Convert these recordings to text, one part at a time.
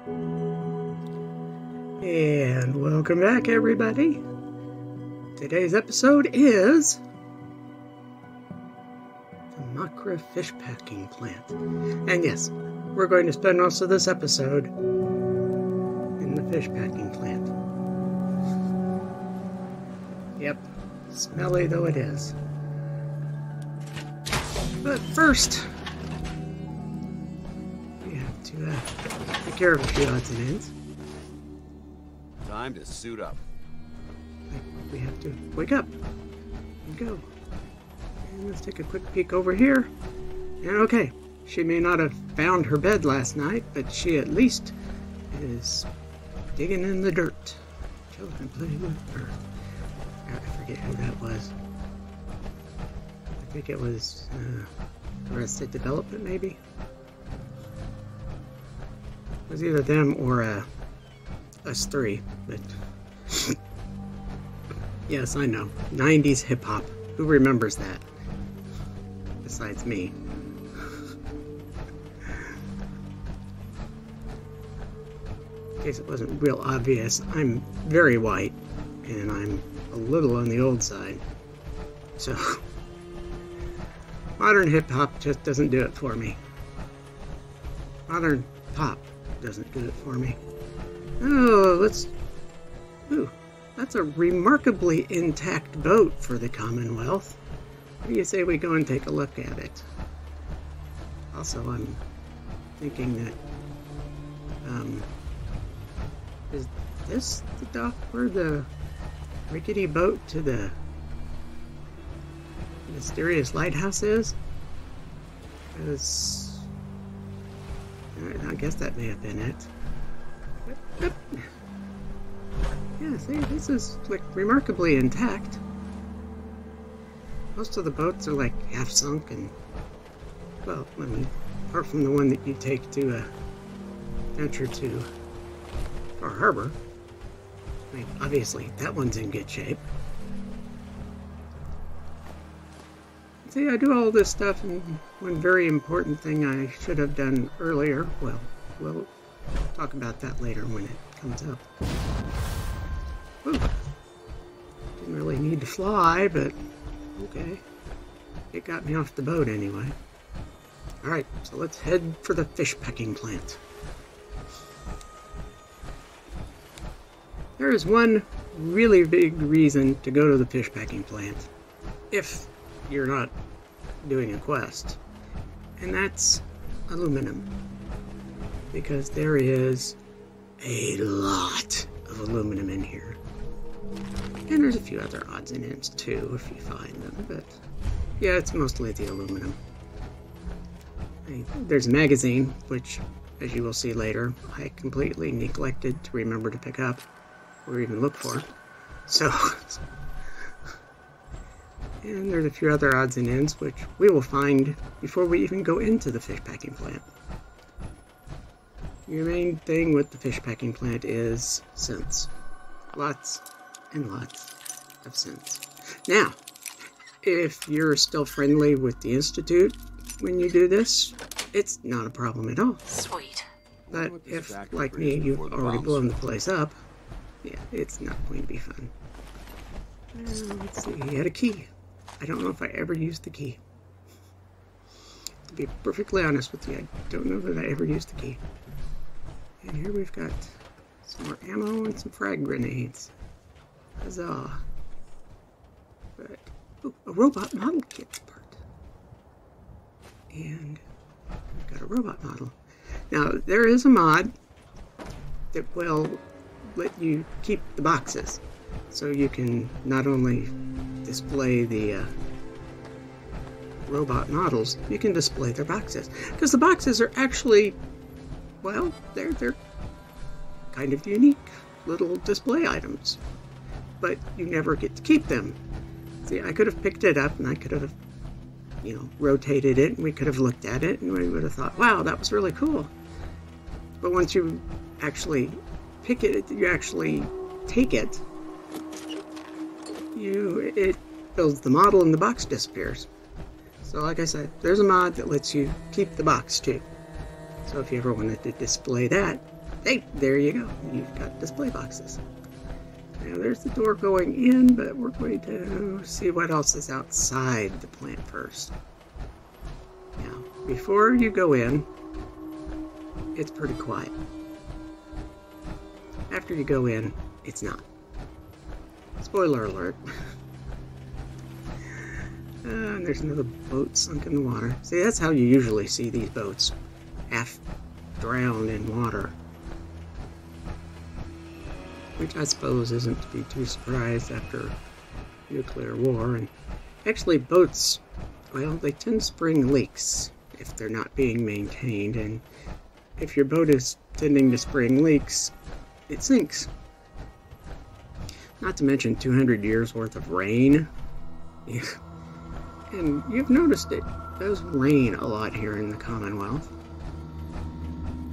And welcome back, everybody. Today's episode is the Mahkra fish packing plant. And yes, we're going to spend most of this episode in the fish packing plant. Yep, smelly though it is. But first, we have to take care of a few odds and ends. Time to suit up. We have to wake up and go. And let's take a quick peek over here. And okay, she may not have found her bed last night, but she at least is digging in the dirt. Children playing with earth. I forget who that was. I think it was Arrested Development, maybe? It was either them or us three, but yes, I know. 90s hip-hop. Who remembers that? Besides me. In case it wasn't real obvious, I'm very white, and I'm a little on the old side. So, modern hip-hop just doesn't do it for me. Modern pop doesn't do it for me. Oh, ooh, that's a remarkably intact boat for the Commonwealth. What do you say we go and take a look at it? Also, I'm thinking that, is this the dock where the rickety boat to the mysterious lighthouse is? Because I guess that may have been it. Yeah, see, this is like remarkably intact. Most of the boats are like half sunk and, well, I mean, apart from the one that you take to venture to Far Harbor. I mean, obviously that one's in good shape. See, I do all this stuff, and one very important thing I should have done earlier, well, we'll talk about that later when it comes up. Ooh. Didn't really need to fly, but okay. It got me off the boat anyway. Alright, so let's head for the fish packing plant. There is one really big reason to go to the fish packing plant, if you're not doing a quest, and that's aluminum. Because there is a lot of aluminum in here. And there's a few other odds and ends too, if you find them, but yeah, it's mostly the aluminum. There's a magazine, which, as you will see later, I completely neglected to remember to pick up, or even look for. So, and there's a few other odds and ends, which we will find before we even go into the fish packing plant. Your main thing with the fish packing plant is synths. Lots and lots of synths. Now, if you're still friendly with the Institute when you do this, it's not a problem at all. Sweet. But if, like me, you've already blown the place up, yeah, it's not going to be fun. Let's see, he had a key. I don't know if I ever used the key. To be perfectly honest with you, I don't know that I ever used the key. And here we've got some more ammo and some frag grenades. Huzzah. But, ooh, a robot model kit part. And we've got a robot model. Now, there is a mod that will let you keep the boxes. So you can not only display the robot models, you can display their boxes. Because the boxes are actually, well, they're kind of unique little display items. But you never get to keep them. See, I could have picked it up and I could have, you know, rotated it and we could have looked at it and we would have thought, wow, that was really cool. But once you actually pick it, you actually take it, it builds the model and the box disappears. So like I said, there's a mod that lets you keep the box too. So if you ever wanted to display that, Hey, there you go. You've got display boxes. Now there's the door going in, but we're going to see what else is outside the plant first. Now, before you go in, it's pretty quiet. After you go in, it's not. Spoiler alert. And there's another boat sunk in the water. See, that's how you usually see these boats. Half drowned in water. Which I suppose isn't to be too surprised after nuclear war. And actually boats, well, they tend to spring leaks if they're not being maintained. And if your boat is tending to spring leaks, it sinks. Not to mention 200 years worth of rain. And you've noticed it does rain a lot here in the Commonwealth.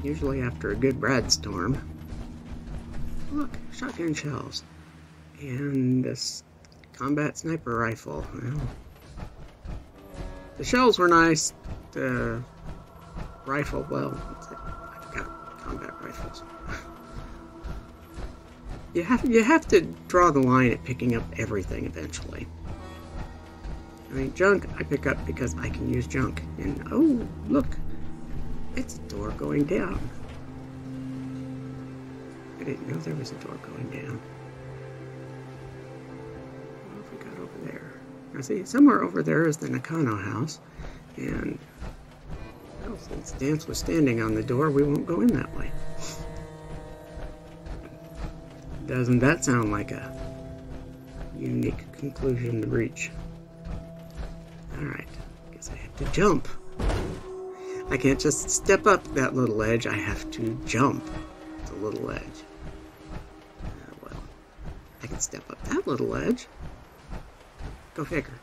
Usually after a good Brad storm. Look, shotgun shells. And this combat sniper rifle. Well, the shells were nice. The rifle, well, I forgot combat rifles. You have to draw the line at picking up everything eventually. I mean, junk I pick up because I can use junk. And oh, look, it's a door going down. I didn't know there was a door going down. What have we got over there? Now see, somewhere over there is the Nakano house. And, well, since Dance was standing on the door, we won't go in that way. Doesn't that sound like a unique conclusion to reach? Alright, guess I have to jump. I can't just step up that little edge, I have to jump the little edge. Well, I can step up that little edge. Go figure.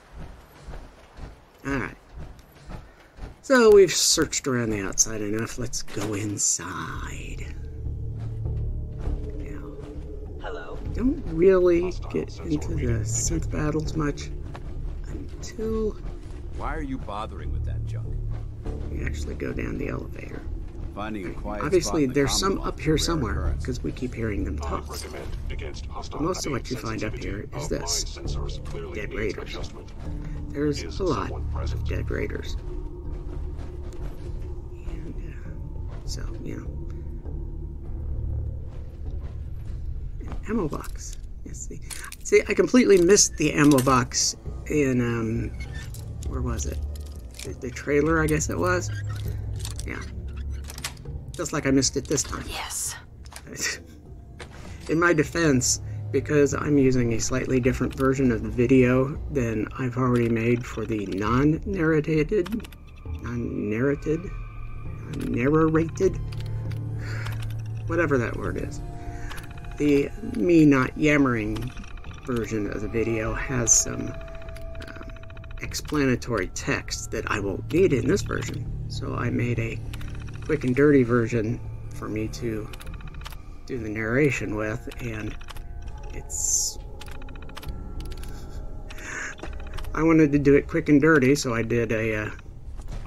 Alright. So we've searched around the outside enough, let's go inside. Don't really get into the synth battles much until... Why are you bothering with that junk? We actually go down the elevator. Finding a quiet Obviously, spot in the there's some Commonwealth up here is a rare somewhere, occurrence. because we keep hearing them talk. But most of what you find up here is this. Dead raiders. There's a lot of dead raiders. And, so, you know. Ammo box. Yes, see, I completely missed the ammo box in, where was it? The trailer, I guess it was? Yeah. Just like I missed it this time. Yes. In my defense, because I'm using a slightly different version of the video than I've already made for the non-narrated, whatever that word is. The me not yammering version of the video has some explanatory text that I won't need in this version. So I made a quick and dirty version for me to do the narration with, and it's... I wanted to do it quick and dirty, so I did a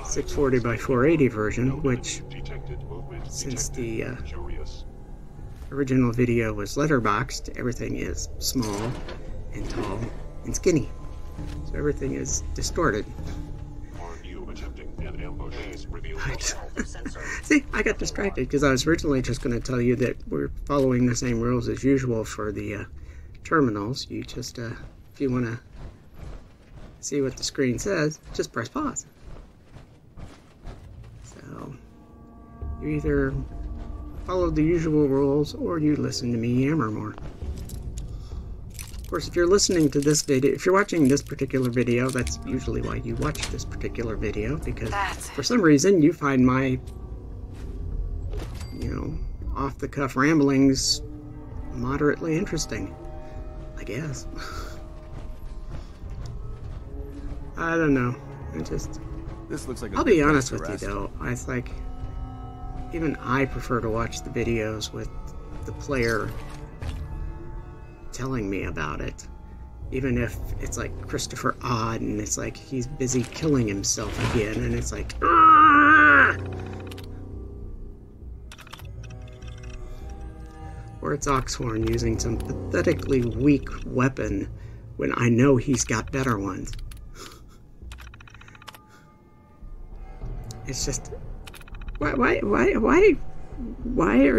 640 by 480 version, which, since the original video was letterboxed, everything is small and tall and skinny. So everything is distorted. But, see, I got distracted because I was originally just going to tell you that we're following the same rules as usual for the terminals. You just, if you want to see what the screen says, just press pause. So, you either follow the usual rules, or you listen to me yammer more. Of course, if you're listening to this video, if you're watching this particular video, that's usually why you watch this particular video, because for some reason you find my, you know, off-the-cuff ramblings moderately interesting, I guess. I don't know. This looks like I'll be honest with you though, it's like, even I prefer to watch the videos with the player telling me about it. Even if it's like Christopher Odd and it's like he's busy killing himself again and it's like, Argh! for its Oxhorn using some pathetically weak weapon when I know he's got better ones. It's just, why are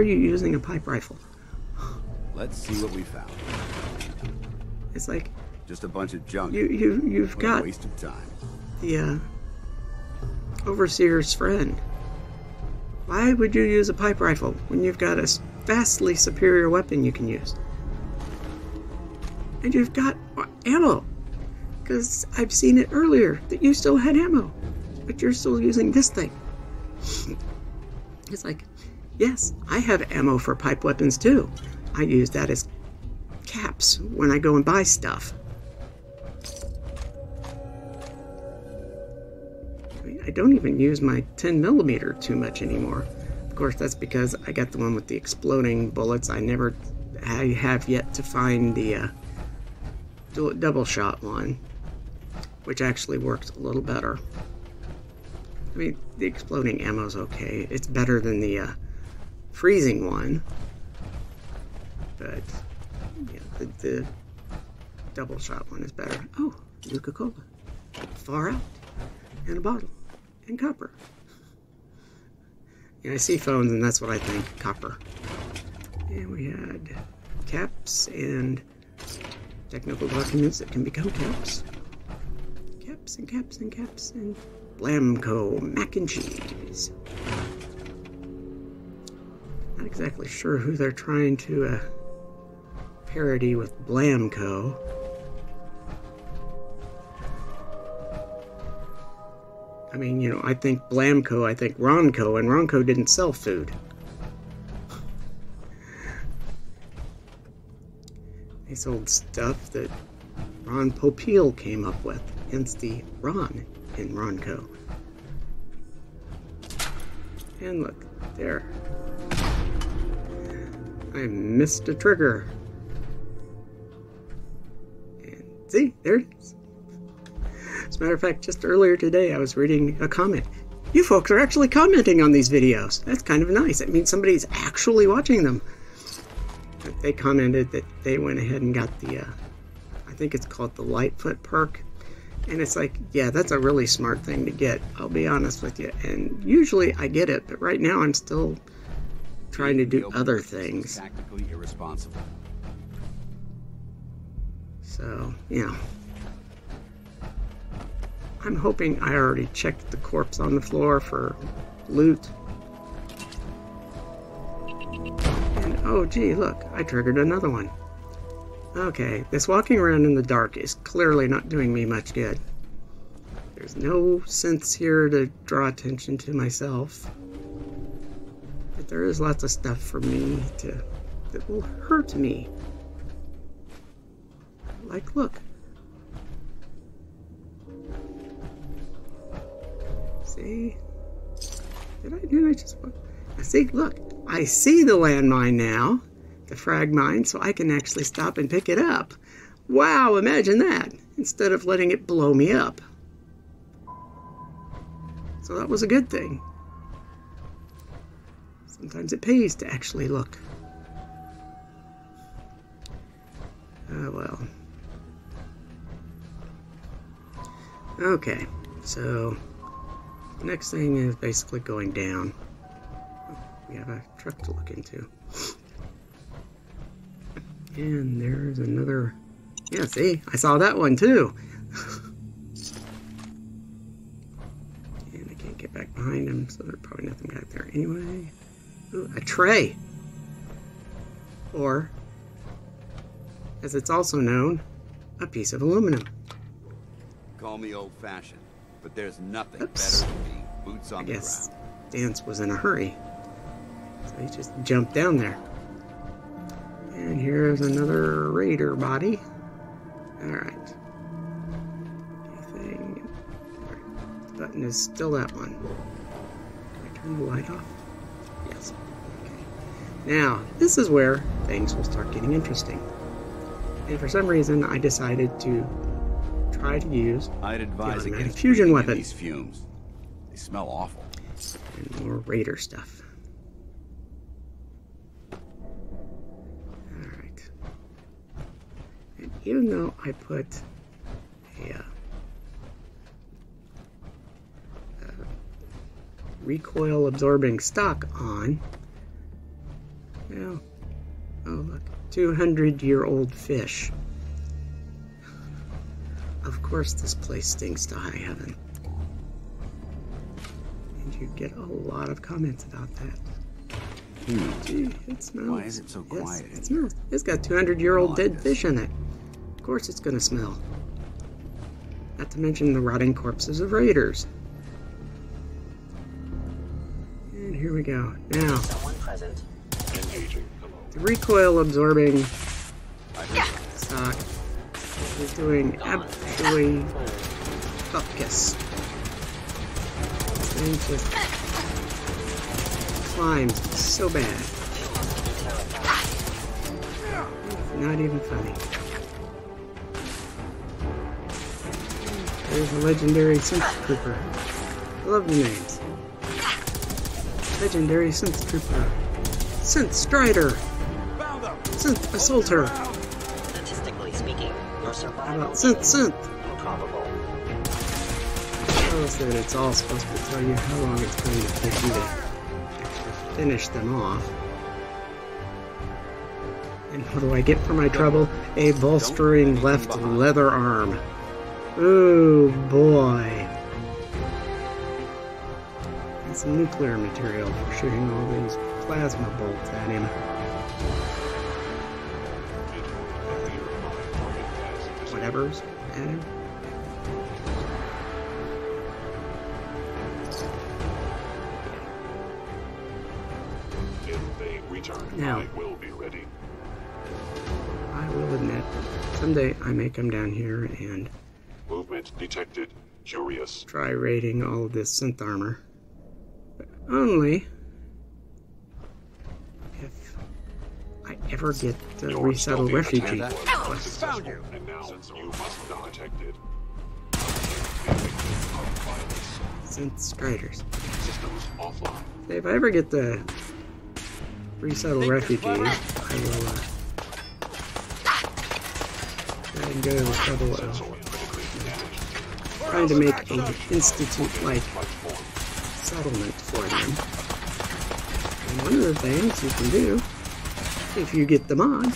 you using a pipe rifle? Let's see what we found. It's like just a bunch of junk. You've got a waste of time. The overseer's friend. Why would you use a pipe rifle when you've got a vastly superior weapon you can use? And you've got ammo. Because I've seen it earlier that you still had ammo. But you're still using this thing. It's like, yes, I have ammo for pipe weapons too. I use that as caps when I go and buy stuff. I don't even use my 10mm too much anymore. Of course, that's because I got the one with the exploding bullets. I have yet to find the double shot one, which actually works a little better. I mean, the exploding ammo's okay. It's better than the freezing one, but yeah, the double shot one is better. Oh, Nuka-Cola. Far out. And a bottle. And copper. Yeah, I see phones and that's what I think. Copper. And we had caps and technical documents that can become caps. Caps and caps and caps and Blamco mac and cheese. Not exactly sure who they're trying to parody with Blamco. I mean, you know, I think Blamco, I think Ronco, and Ronco didn't sell food. They sold stuff that Ron Popeil came up with, hence the Ron in Ronco. And look, there. I missed a trigger. And see, there it is. As a matter of fact, just earlier today I was reading a comment. You folks are actually commenting on these videos. That's kind of nice. It means somebody's actually watching them. They commented that they went ahead and got the, I think it's called the Lightfoot perk. And it's like, yeah, that's a really smart thing to get. I'll be honest with you. And usually I get it, but right now I'm still trying to do other things. Tactically irresponsible. So, yeah. I'm hoping I already checked the corpse on the floor for loot. And oh gee, look, I triggered another one. Okay, this walking around in the dark is clearly not doing me much good. There's no synths here to draw attention to myself. But there is lots of stuff for me that will hurt me. Like, look. See? Did I just... See, look. I see the landmine now. The frag mine, so I can actually stop and pick it up. Wow, imagine that. Instead of letting it blow me up. So that was a good thing. Sometimes it pays to actually look. Oh, well. Okay, so... the next thing is basically going down. Oh, we have a truck to look into. And there's another... yeah, see? I saw that one too. And I can't get back behind him, so there's probably nothing back there anyway. Ooh, a tray! Or, as it's also known, a piece of aluminum. Call me old-fashioned, but there's nothing Oops. better than being boots on the ground. I guess Dance was in a hurry, so he just jumped down there. And here's another raider body. Alright. Anything? Alright. The button is still that one. Can I turn the light off? Yes. Okay. Now, this is where things will start getting interesting. And for some reason, I decided to try to use I'd advise the against fusion breathing in weapon. these fumes. They smell awful. And more raider stuff. even though I put a recoil absorbing stock on, well, oh look, 200-year-old fish. Of course this place stinks to high heaven. And you get a lot of comments about that. Gee, it smells. Why is it so quiet? Yes, it smells. It's got 200-year-old dead fish in it. Of course it's gonna smell. Not to mention the rotting corpses of raiders. And here we go. Now, the recoil absorbing stock is doing absolutely bupkis. And just climbs so bad. It's not even funny. There's a legendary synth trooper. I love the names. Legendary synth trooper. Synth strider. Synth assaulter. Statistically speaking, your survival How about synth? improbable. Shows that it's all supposed to tell you how long it's going to take you to actually finish them off. And what do I get for my trouble? A bolstering left leather arm. Ooh boy. And some nuclear material for shooting all these plasma bolts at him. Whatever's at him. If they return, Now, I will be ready. I will admit, someday I may come down here and Movement detected. Curious. try raiding all of this synth armor. But only if I ever get the Your resettle stealthy refugee attack was quest. successful, and now you must not detected. Synth striders. Systems offline. If I ever get the resettle refugees, I will try and go to the trouble of trying to make an institute-like settlement for them. And one of the things you can do, if you get them on,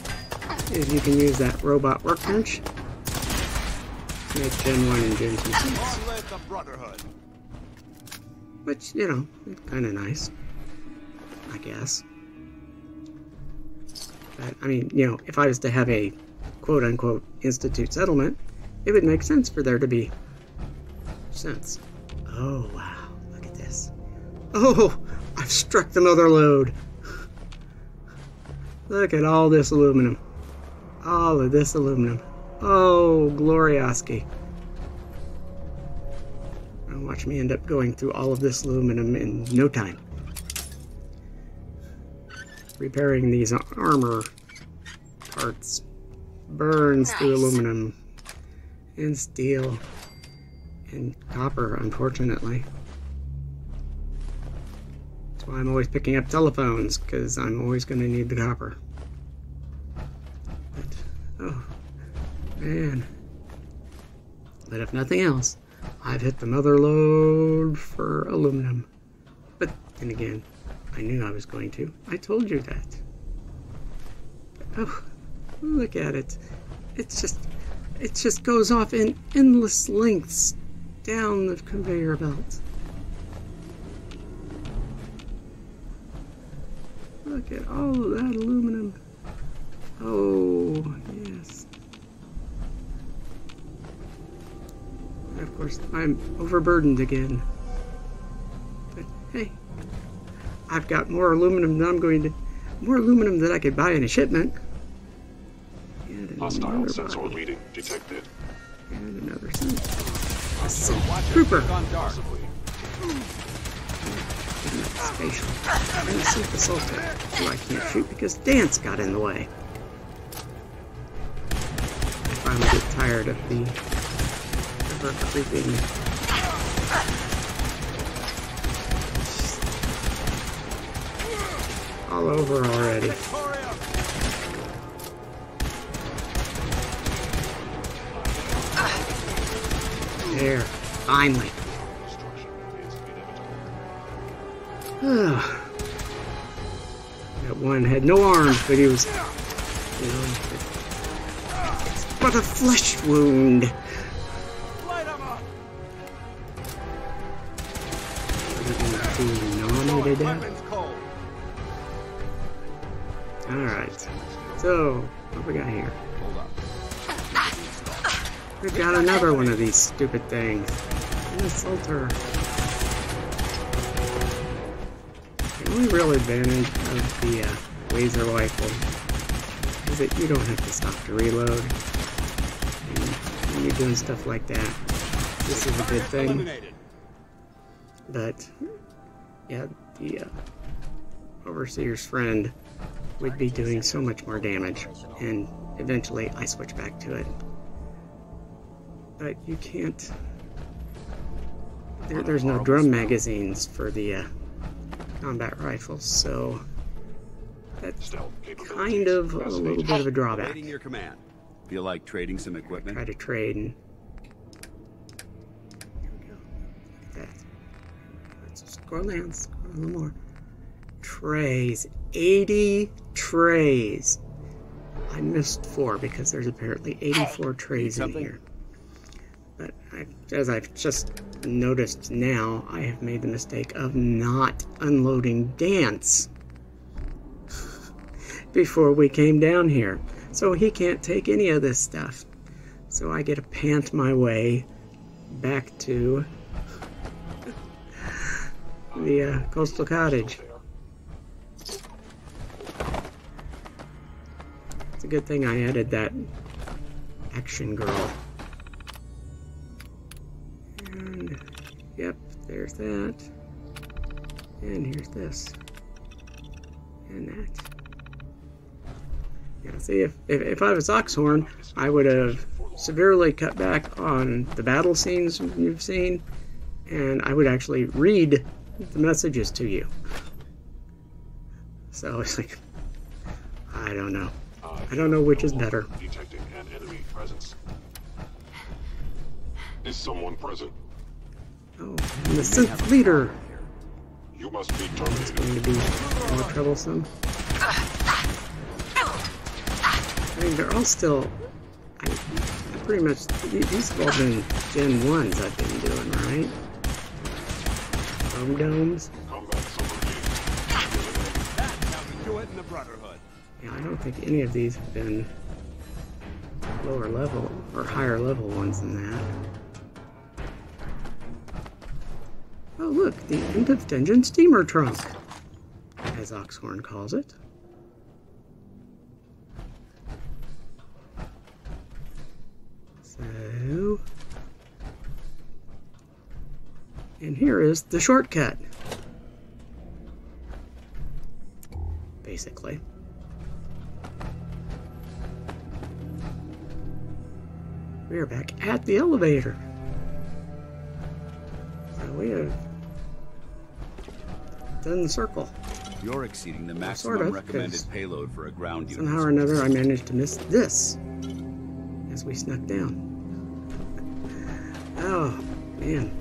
is you can use that robot workbench to make Gen 1 and Gen 2 suits. Which, you know, is kind of nice, I guess. But, I mean, you know, if I was to have a quote-unquote institute settlement, it would make sense for there to be synths. Oh, wow. Look at this. Oh, I've struck the mother lode. Look at all this aluminum. All of this aluminum. Oh, glorioski. And watch me end up going through all of this aluminum in no time. Repairing these armor parts burns through aluminum and steel and copper, unfortunately. That's why I'm always picking up telephones, because I'm always going to need the copper. But, oh, man. But if nothing else, I've hit the mother lode for aluminum. But then again, I knew I was going to. I told you that. Oh, look at it. It just goes off in endless lengths down the conveyor belt. Look at all of that aluminum. Oh, yes. And of course, I'm overburdened again. But hey, I've got more aluminum than more aluminum than I could buy in a shipment. And Hostile sensor reading detected. And another synth. Trooper. Possibly. Spatial. And the synth assaulter, who I can't shoot because Dance got in the way. I finally get tired of the ever-creeping all over already. There. Finally. Destruction is inevitable. That one had no arms, but he was, but a flesh wound. Light 'em up! Weapons cold. Alright. So, what we got here? Hold up. We've got another one of these stupid things. An assaulter. The only real advantage of the laser rifle is that you don't have to stop to reload. And when you're doing stuff like that, this is a good thing. Eliminated. But, yeah, the Overseer's friend would be doing so much more damage, and eventually I switch back to it. But you can't... There's no drum magazines for the combat rifles, so that's kind of a little bit of a drawback. Awaiting your command. Feel like trading some equipment? Try to trade and... Here we go. Look at that. Let's scroll down, scroll a little more. Trays. 80 trays. I missed 4 because there's apparently 84 trays in here. But as I've just noticed now, I have made the mistake of not unloading Dance before we came down here. So he can't take any of this stuff. So I get to pant my way back to the coastal cottage. It's a good thing I added that action girl. And, yep, there's that. And here's this. And that. Yeah, see, if I was Oxhorn, I would have severely cut back on the battle scenes you've seen, and I would actually read the messages to you. So it's like, I don't know. I don't know which is better. Detecting an enemy presence. Is someone present? Oh, and the synth leader You must be is terminated. going to be more troublesome. I mean, they're all still... I pretty much... These have all been Gen 1s I've been doing, right? Foam domes? Combat submarine. That's how we do it in the Brotherhood. Yeah, I don't think any of these have been lower level or higher level ones than that. Oh look, the end of dungeon steamer trunk, as Oxhorn calls it. So, and here is the shortcut, basically. We are back at the elevator. So we have done the circle. You're exceeding the Sort maximum of, recommended 'cause payload for a ground unit. Somehow or another, I managed to miss this as we snuck down. Oh, man.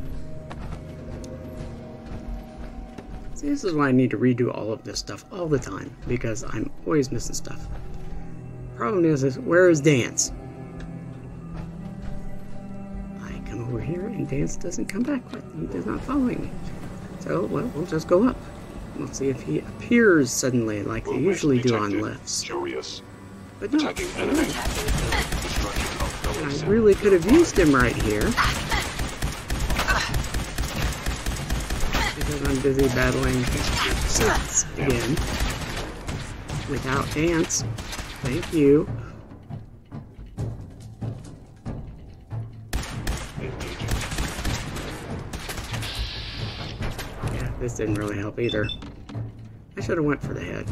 See, this is why I need to redo all of this stuff all the time, because I'm always missing stuff. Problem is where is Dance? I come over here and Dance doesn't come back with me. He does not follow me. So, well, we'll just go up. We'll see if he appears suddenly like they usually do on lifts. Curious. But no, Attacking enemy. Destruction of fellow I synth. really could have used him right here. Because I'm busy battling synths again. Without Dance. Thank you. Yeah, this didn't really help either. I should have went for the head.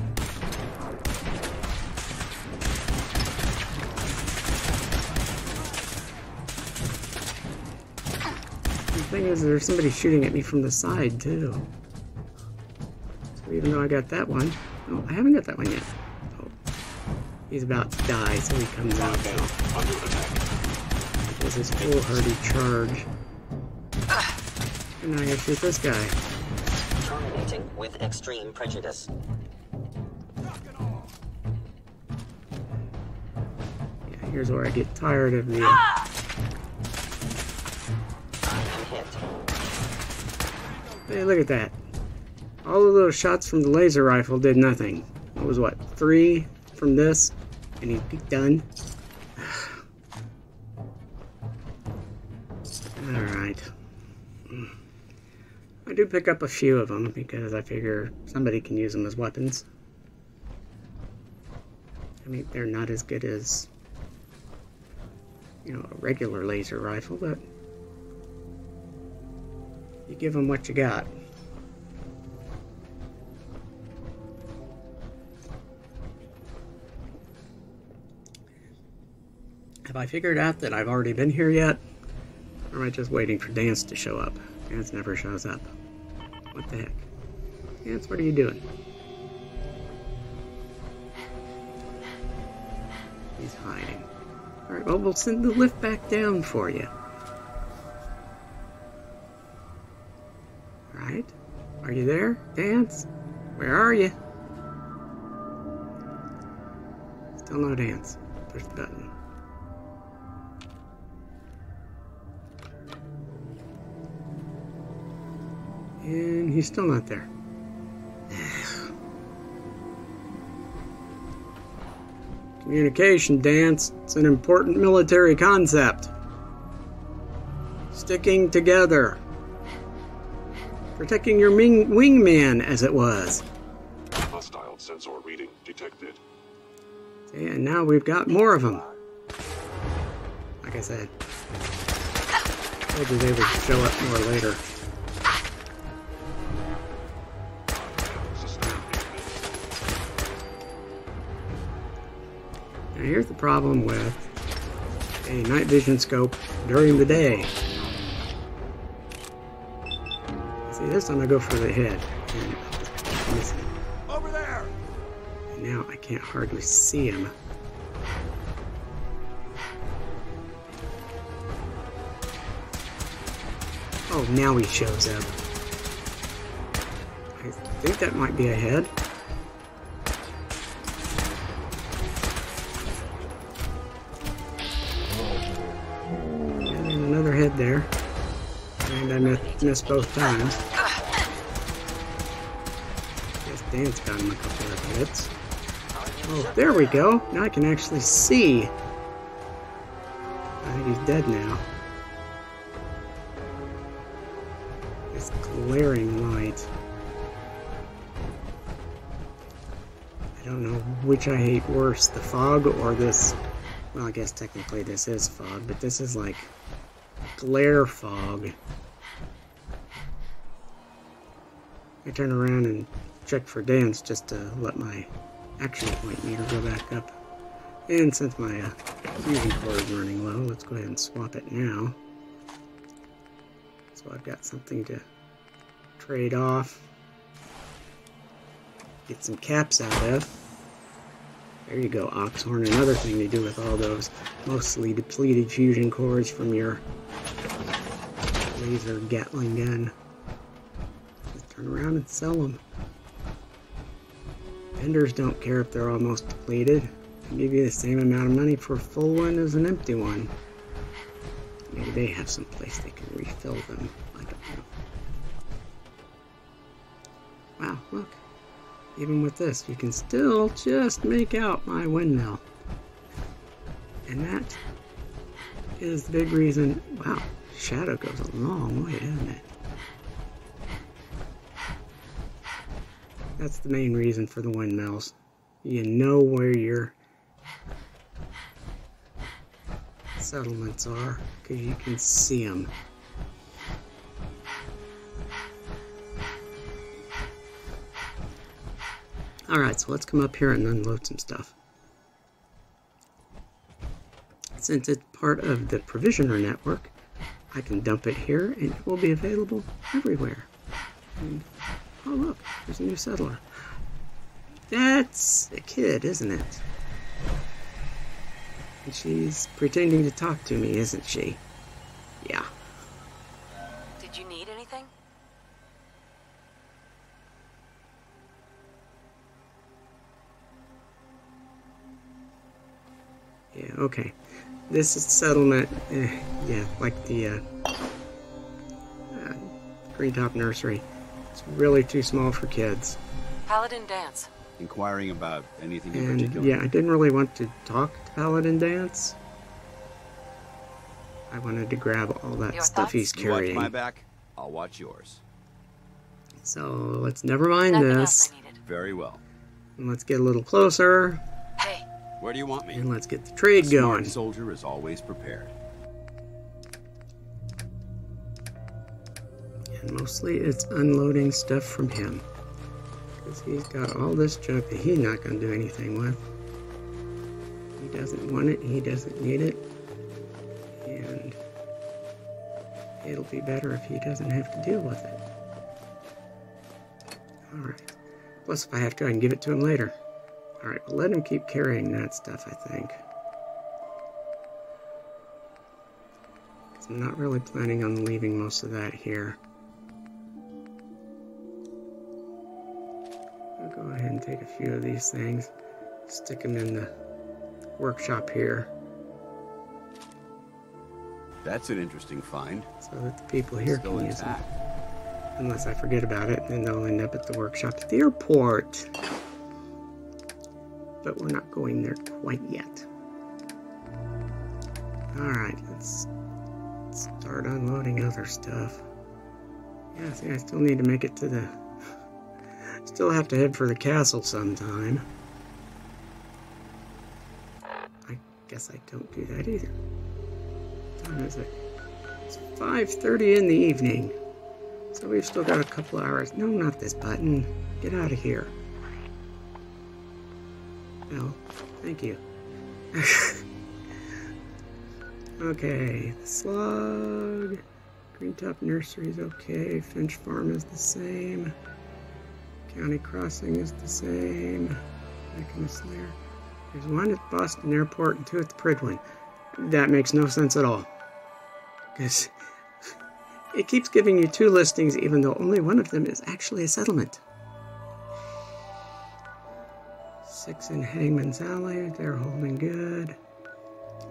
The thing is, there's somebody shooting at me from the side, too. So even though I got that one... Oh, I haven't got that one yet. Oh. He's about to die, so he comes out. Down. Under attack. There's this foolhardy charge. And now I gotta shoot this guy. Terminating with extreme prejudice. Yeah, here's where I get tired of the... I am hit. Hey, look at that. All of those shots from the laser rifle did nothing. It was what, 3 from this? And he'd be done. Alright. I do pick up a few of them because I figure somebody can use them as weapons. I mean, they're not as good as, you know, a regular laser rifle, but you give them what you got. Have I figured out that I've already been here yet? Or am I just waiting for Dance to show up? Dance never shows up. What the heck? Dance, what are you doing? He's hiding. Alright, well, we'll send the lift back down for you. Alright? Are you there, Dance? Where are you? Still no Dance. Push the button. And he's still not there. Communication, Dance. It's an important military concept. Sticking together. Protecting your wingman, as it was. Hostile sensor reading detected. And now we've got more of them. Like I said. Told you they would show up more later. Now here's the problem with a night vision scope during the day. See, this time I go for the head. And miss him. Over there! And now I can't hardly see him. Oh, now he shows up. I think that might be a head. And another head there. And I missed both times. Guess Dan's got him a couple of hits. Oh, there we go. Now I can actually see. I think he's dead now. This glaring light. I don't know which I hate worse, the fog or this. Well, I guess technically this is fog, but this is like glare fog. I turn around and check for Dance just to let my action point meter go back up. And since my fusion core is running low, let's go ahead and swap it now. So I've got something to trade off. Get some caps out of. There you go, Oxhorn. Another thing to do with all those mostly depleted fusion cores from your laser Gatling gun. Just turn around and sell them. Vendors don't care if they're almost depleted. They give you the same amount of money for a full one as an empty one. Maybe they have some place they can refill them. I don't know. Wow, look. Even with this, you can still just make out my windmill. And that is the big reason. Wow, shadow goes a long way, doesn't it? That's the main reason for the windmills. You know where your settlements are, because you can see them. Alright, so let's come up here and unload some stuff. Since it's part of the provisioner network, I can dump it here and it will be available everywhere. And, oh look, there's a new settler. That's a kid, isn't it? And she's pretending to talk to me, isn't she? Yeah. Did you need anything? okay. This is settlement. Yeah, like the Green Top Nursery. It's really too small for kids. Paladin Dance. Inquiring about anything in And particular? yeah, I didn't really want to talk to Paladin Dance. I wanted to grab all that Your stuff thoughts? he's You watch carrying. my back, I'll watch yours. So let's never mind Nothing this. else I needed. Very well. And let's get a little closer. Hey, Where do you want me? And let's get the trade A smart going. soldier is always prepared. And mostly it's unloading stuff from him. Because he's got all this junk that he's not going to do anything with. He doesn't want it, he doesn't need it. And it'll be better if he doesn't have to deal with it. Alright. Plus, if I have to, I can give it to him later. Alright, well, let him keep carrying that stuff, I think. Because I'm not really planning on leaving most of that here. I'll go ahead and take a few of these things, stick them in the workshop here, That's an interesting find. so that the people here Still can use them. intact. Unless I forget about it, and then they'll end up at the workshop at the airport. But we're not going there quite yet. Alright, let's start unloading other stuff. Yeah, see, I still need to make it to the... Still have to head for the castle sometime. I guess I don't do that either. What time is it? It's 5:30 in the evening. So we've still got a couple hours. No, not this button. Get out of here. No, thank you. Okay, the slug. Green Top Nursery is okay. Finch Farm is the same. County Crossing is the same. Mechanis Lair. There's one at Boston Airport and two at the Pridwin. That makes no sense at all. Because it keeps giving you two listings even though only one of them is actually a settlement. 6 in Hangman's Alley, they're holding good.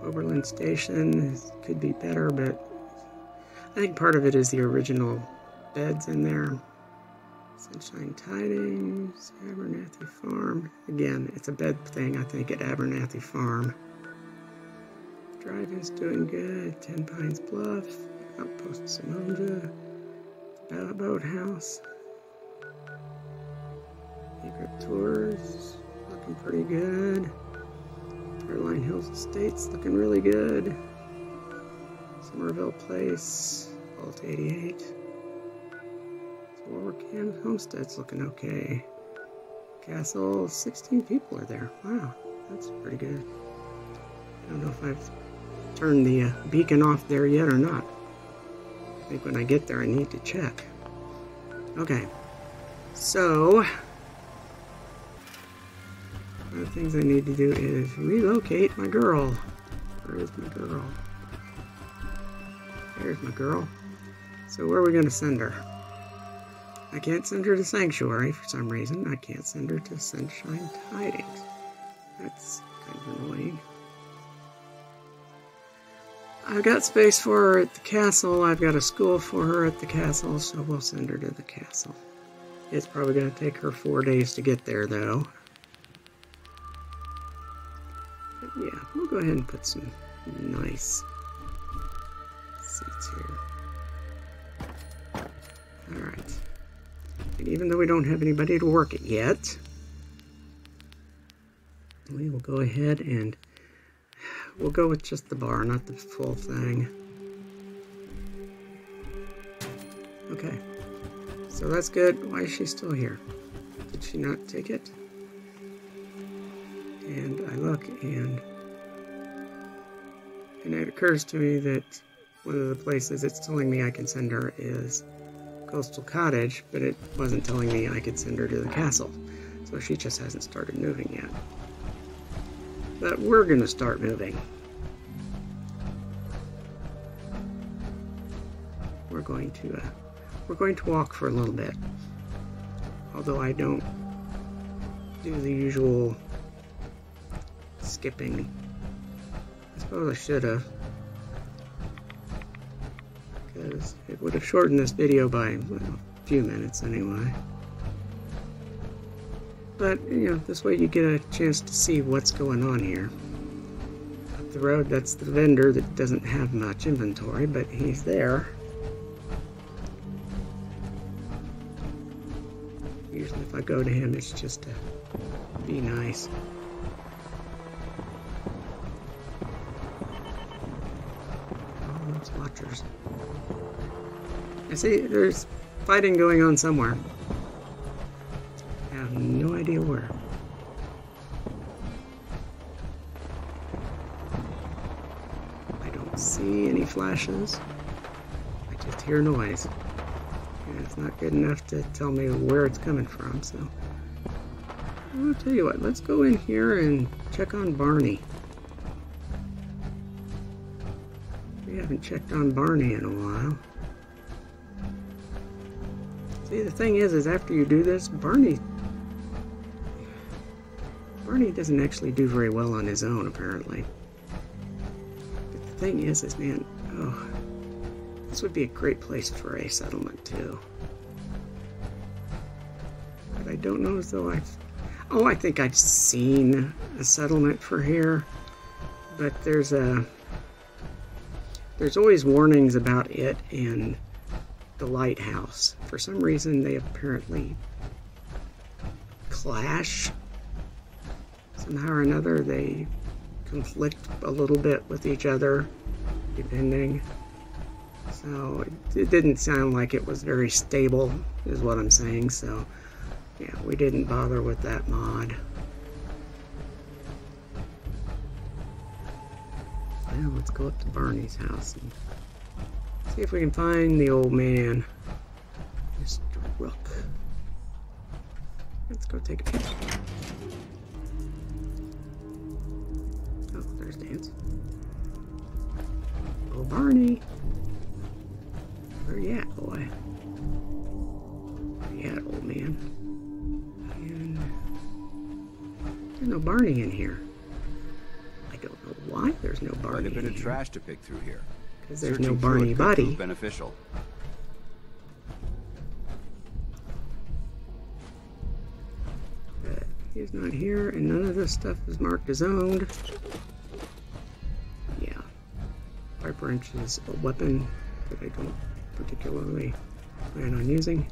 Oberlin Station could be better, but I think part of it is the original beds in there. Sunshine Tidings, Abernathy Farm. Again, it's a bed thing, I think, at Abernathy Farm. Drive-in's doing good. 10 Pines Bluff, Outpost Simonja, Boathouse. Egret Tours, looking pretty good. Caroline Hills Estates, looking really good. Somerville Place, Alt 88. Warwick Homestead's looking okay. Castle, 16 people are there. Wow, that's pretty good. I don't know if I've turned the beacon off there yet or not. I think when I get there I need to check. Okay, so one of the things I need to do is relocate my girl. Where is my girl? There's my girl. So where are we going to send her? I can't send her to Sanctuary for some reason. I can't send her to Sunshine Tidings. That's kind of annoying. I've got space for her at the castle. I've got a school for her at the castle, so we'll send her to the castle. It's probably going to take her 4 days to get there, though. But yeah, we'll go ahead and put some nice seats here. Alright. And even though we don't have anybody to work it yet, we will go ahead and we'll go with just the bar, not the full thing. Okay. So that's good. Why is she still here? Did she not take it? And I look and it occurs to me that one of the places it's telling me I can send her is Coastal Cottage, but it wasn't telling me I could send her to the castle. So she just hasn't started moving yet. But we're gonna start moving. We're going to walk for a little bit. Although I don't do the usual skipping Suppose I should have. Because it would have shortened this video by, well, a few minutes anyway. But, you know, this way you get a chance to see what's going on here. Up the road, that's the vendor that doesn't have much inventory, but he's there. Usually if I go to him, it's just to be nice. Oh, those watchers. I see there's fighting going on somewhere. I have no idea where. I don't see any flashes. I just hear noise. And it's not good enough to tell me where it's coming from, so I'll tell you what, let's go in here and check on Barney. We haven't checked on Barney in a while. See, the thing is after you do this, Barney doesn't actually do very well on his own, apparently. But the thing is man, oh, this would be a great place for a settlement, too. But I don't know as though I think I've seen a settlement for here. But there's always warnings about it in the lighthouse. For some reason, they apparently clash. Somehow or another, they conflict a little bit with each other, depending. So it didn't sound like it was very stable, is what I'm saying. So yeah, we didn't bother with that mod. Now let's go up to Barney's house and see if we can find the old man, Mr. Rook. Let's go take a peek. Oh, there's Dance. Oh, Barney. Where you at, boy? Where you at, old man? And there's no Barney in here. I don't know why there's no Barney. Quite a bit of in here. trash to pick through here. Because there's Searching no through Barney it could body. prove beneficial. But he's not here, and none of this stuff is marked as owned. Yeah. Pipe wrench is a weapon that I don't particularly plan on using.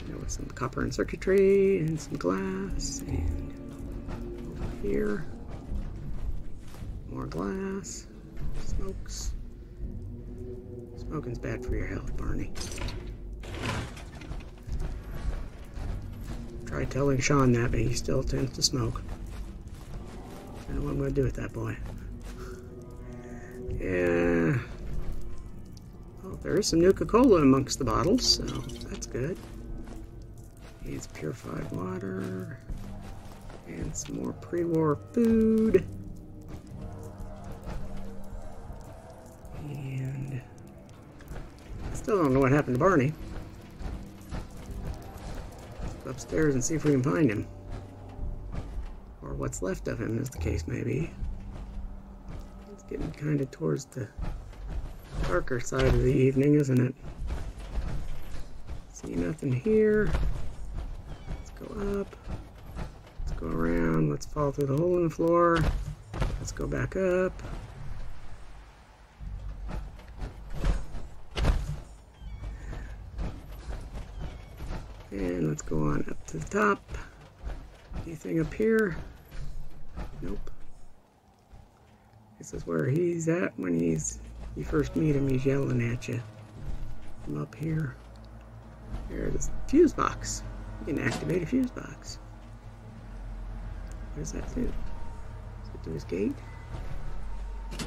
There was some copper and circuitry and some glass, and over here more glass, smokes. Smoking's bad for your health, Barney. Tried telling Sean that, but he still tends to smoke. I don't know what I'm going to do with that boy. Yeah. Oh, there is some Nuka-Cola amongst the bottles, so that's good. It's purified water. And some more pre-war food. And I still don't know what happened to Barney. Let's go upstairs and see if we can find him. Or what's left of him, as the case may be. It's getting kind of towards the darker side of the evening, isn't it? See nothing here. Let's go up. Let's go around. Let's fall through the hole in the floor. Let's go back up. And let's go on up to the top. Anything up here? Nope. This is where he's at when you first meet him. He's yelling at you from up here. There's the fuse box. You can activate a fuse box. What does that do? Does it do his gate? I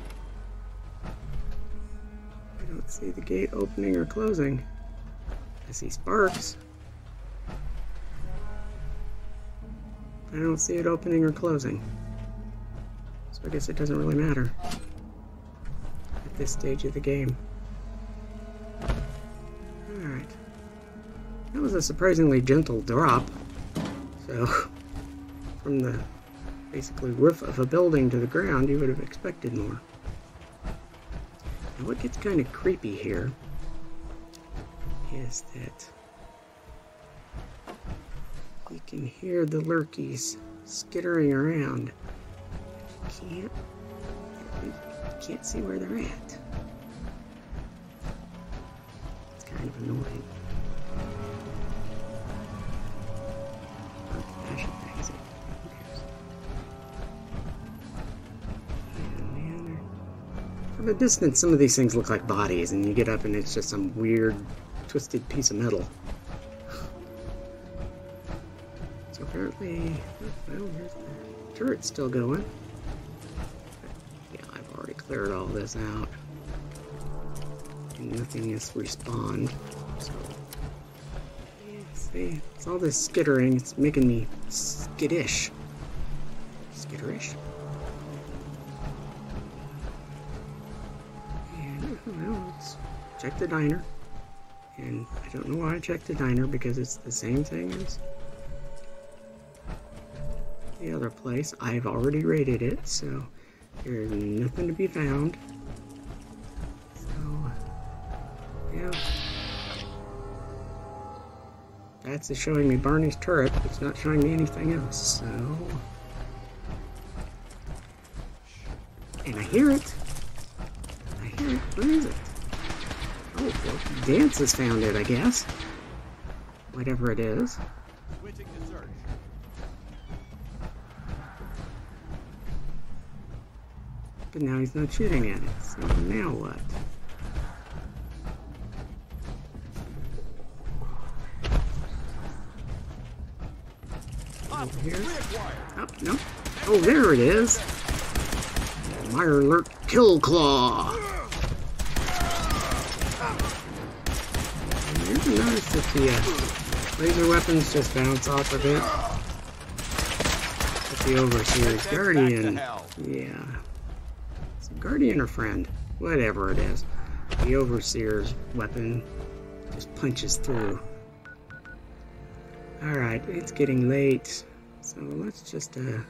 don't see the gate opening or closing. I see sparks. I don't see it opening or closing. So I guess it doesn't really matter at this stage of the game. Alright. That was a surprisingly gentle drop. So, from the basically roof of a building to the ground, you would have expected more. Now what gets kind of creepy here is that you can hear the lurkies skittering around. You can't see where they're at. It's kind of annoying. Fashion magazine. Who cares? And man, from a distance, some of these things look like bodies, and you get up and it's just some weird, twisted piece of metal. So apparently, well, there's the turret's still going. Yeah, I've already cleared all this out. And nothing has respawned. So, yeah, see, it's all this skittering. It's making me skittish. Skitterish? And, well, let's check the diner. And I don't know why I checked the diner, because it's the same thing as the other place. I've already rated it, so there's nothing to be found. So, yeah. That's showing me Barney's turret. It's not showing me anything else, so... And I hear it. I hear it. Where is it? Oh, well, Dance has found it, I guess. Whatever it is. Switching to search. But now he's not shooting at it, so now what? Over here? Oh, no. Oh, there it is! Meyer Alert Kill Claw! You ever notice that the laser weapons just bounce off of it? But the Overseer's Guardian, yeah. It's a Guardian or friend, whatever it is. The Overseer's weapon just punches through. Alright, it's getting late, so let's just go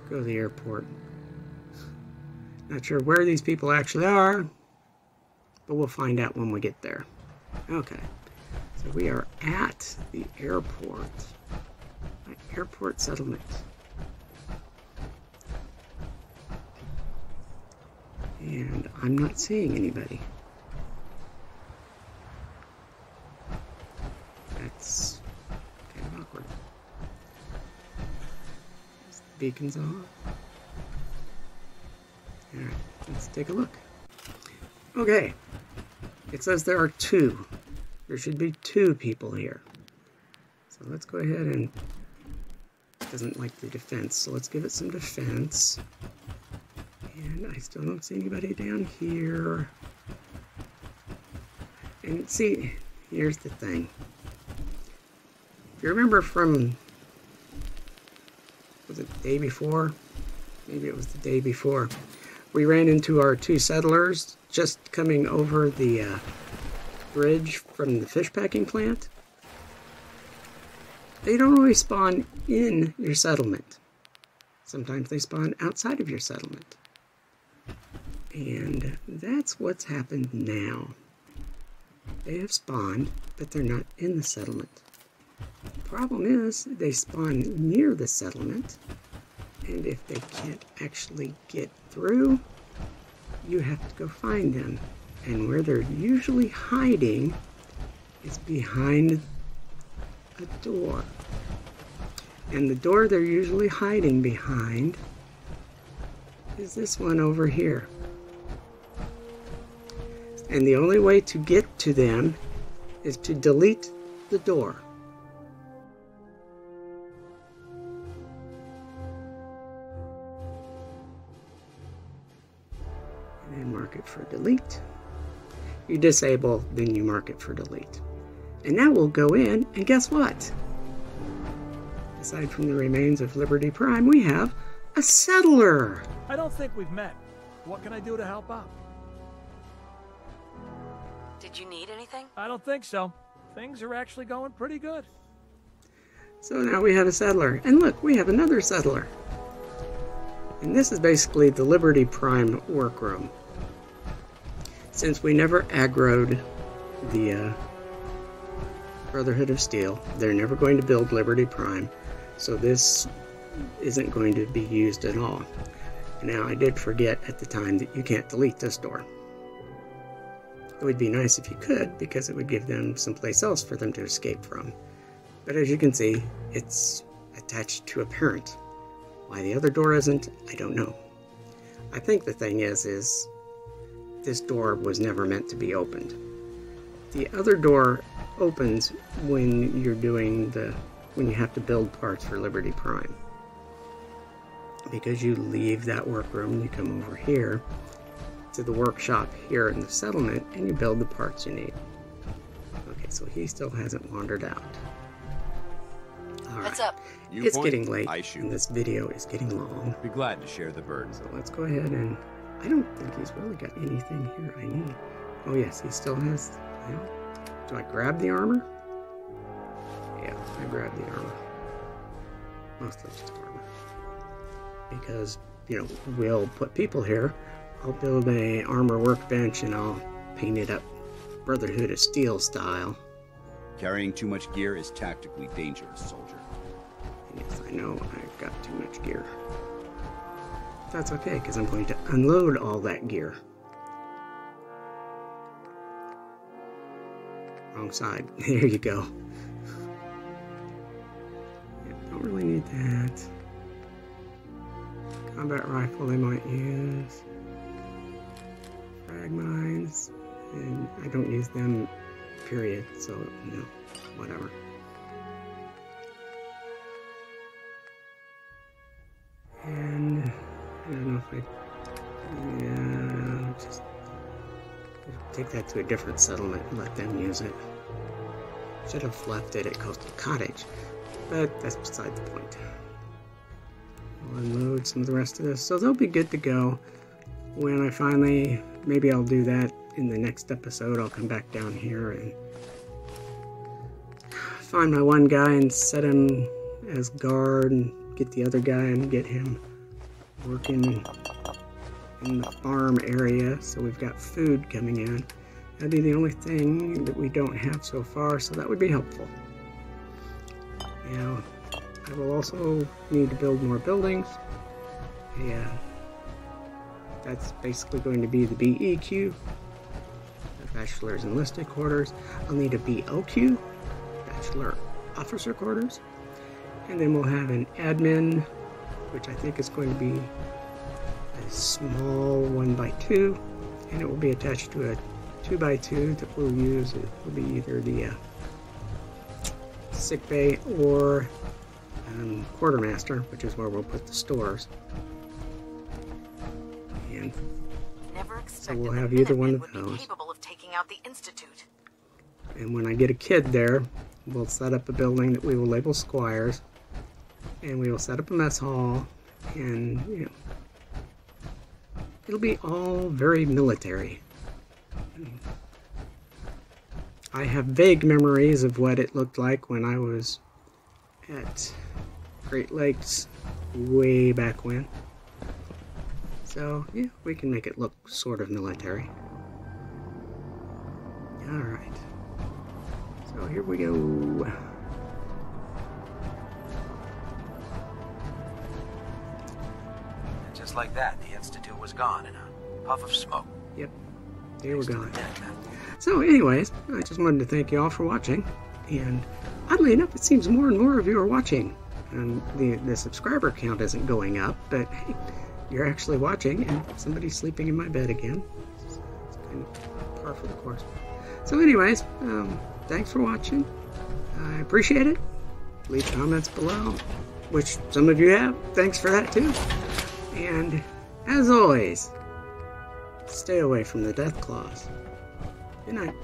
to the airport. Not sure where these people actually are, but we'll find out when we get there. Okay, so we are at the airport. Airport settlement. And I'm not seeing anybody. That's kind of awkward. The beacon's off. Alright, let's take a look. Okay. It says there are two. There should be two people here. So let's go ahead and... It doesn't like the defense, so let's give it some defense. And I still don't see anybody down here. And see, here's the thing. If you remember from... Was it the day before? Maybe it was the day before. We ran into our two settlers just coming over the bridge from the fish packing plant. They don't always spawn in your settlement. Sometimes they spawn outside of your settlement. And that's what's happened now. They have spawned, but they're not in the settlement. The problem is, they spawn near the settlement, and if they can't actually get through, you have to go find them. And where they're usually hiding is behind a door. And the door they're usually hiding behind is this one over here. And the only way to get to them is to delete the door. And then mark it for delete. You disable, then you mark it for delete. And now we'll go in, and guess what? Aside from the remains of Liberty Prime, we have a settler. I don't think we've met. What can I do to help out? Did you need anything? I don't think so. Things are actually going pretty good. So now we have a settler. And look, we have another settler. And this is basically the Liberty Prime workroom. Since we never aggroed the Brotherhood of Steel, they're never going to build Liberty Prime. So this isn't going to be used at all. Now, I did forget at the time that you can't delete this door. It would be nice if you could, because it would give them someplace else for them to escape from. But as you can see, it's attached to a parent. Why the other door isn't, I don't know. I think the thing is this door was never meant to be opened. The other door opens when you're doing when you have to build parts for Liberty Prime. Because you leave that workroom, you come over here to the workshop here in the settlement, and you build the parts you need. Okay, so he still hasn't wandered out. All What's right. up? You It's point, getting late, I shoot. and this video is getting long. Be glad to share the burden. So let's go ahead and... I don't think he's really got anything here I need. Oh yes, he still has... Yeah. Do I grab the armor? Yeah, I grab the armor. Mostly just armor. Because, you know, we'll put people here. I'll build a armor workbench and I'll paint it up Brotherhood of Steel style. Carrying too much gear is tactically dangerous, soldier. Yes, I know I've got too much gear. That's okay, because I'm going to unload all that gear. Wrong side. There you go. Yeah, don't really need that. Combat rifle they might use. Frag mines. And I don't use them, period, so no, whatever. And I don't know if just take that to a different settlement and let them use it. Should have left it at Coastal Cottage, but that's beside the point. I'll unload some of the rest of this, so they'll be good to go when I finally, maybe I'll do that in the next episode. I'll come back down here and find my one guy and set him as guard and get the other guy and get him working in the farm area, so we've got food coming in. That'd be the only thing that we don't have so far, so that would be helpful. Now, I will also need to build more buildings. Yeah, that's basically going to be the BEQ, the Bachelor's Enlisted Quarters. I'll need a BOQ, Bachelor Officer Quarters, and then we'll have an admin, which I think is going to be a small 1x2, and it will be attached to a 2x2 that we'll use. It will be either the sick bay or quartermaster, which is where we'll put the stores. And so we'll have either one of those. Capable of taking out the Institute. And when I get a kid there, we'll set up a building that we will label Squires, and we will set up a mess hall, and you know, it'll be all very military. I have vague memories of what it looked like when I was at Great Lakes way back when. So, yeah, we can make it look sort of military. Alright. So here we go. And just like that, the Institute was gone in a puff of smoke. Yep, they were gone. So anyways, I just wanted to thank you all for watching. And oddly enough, it seems more and more of you are watching. And the subscriber count isn't going up, but hey, you're actually watching, and somebody's sleeping in my bed again. It's kind of par for the course. So anyways, thanks for watching. I appreciate it. Leave comments below, which some of you have. Thanks for that too. And as always, stay away from the death claws. Good night.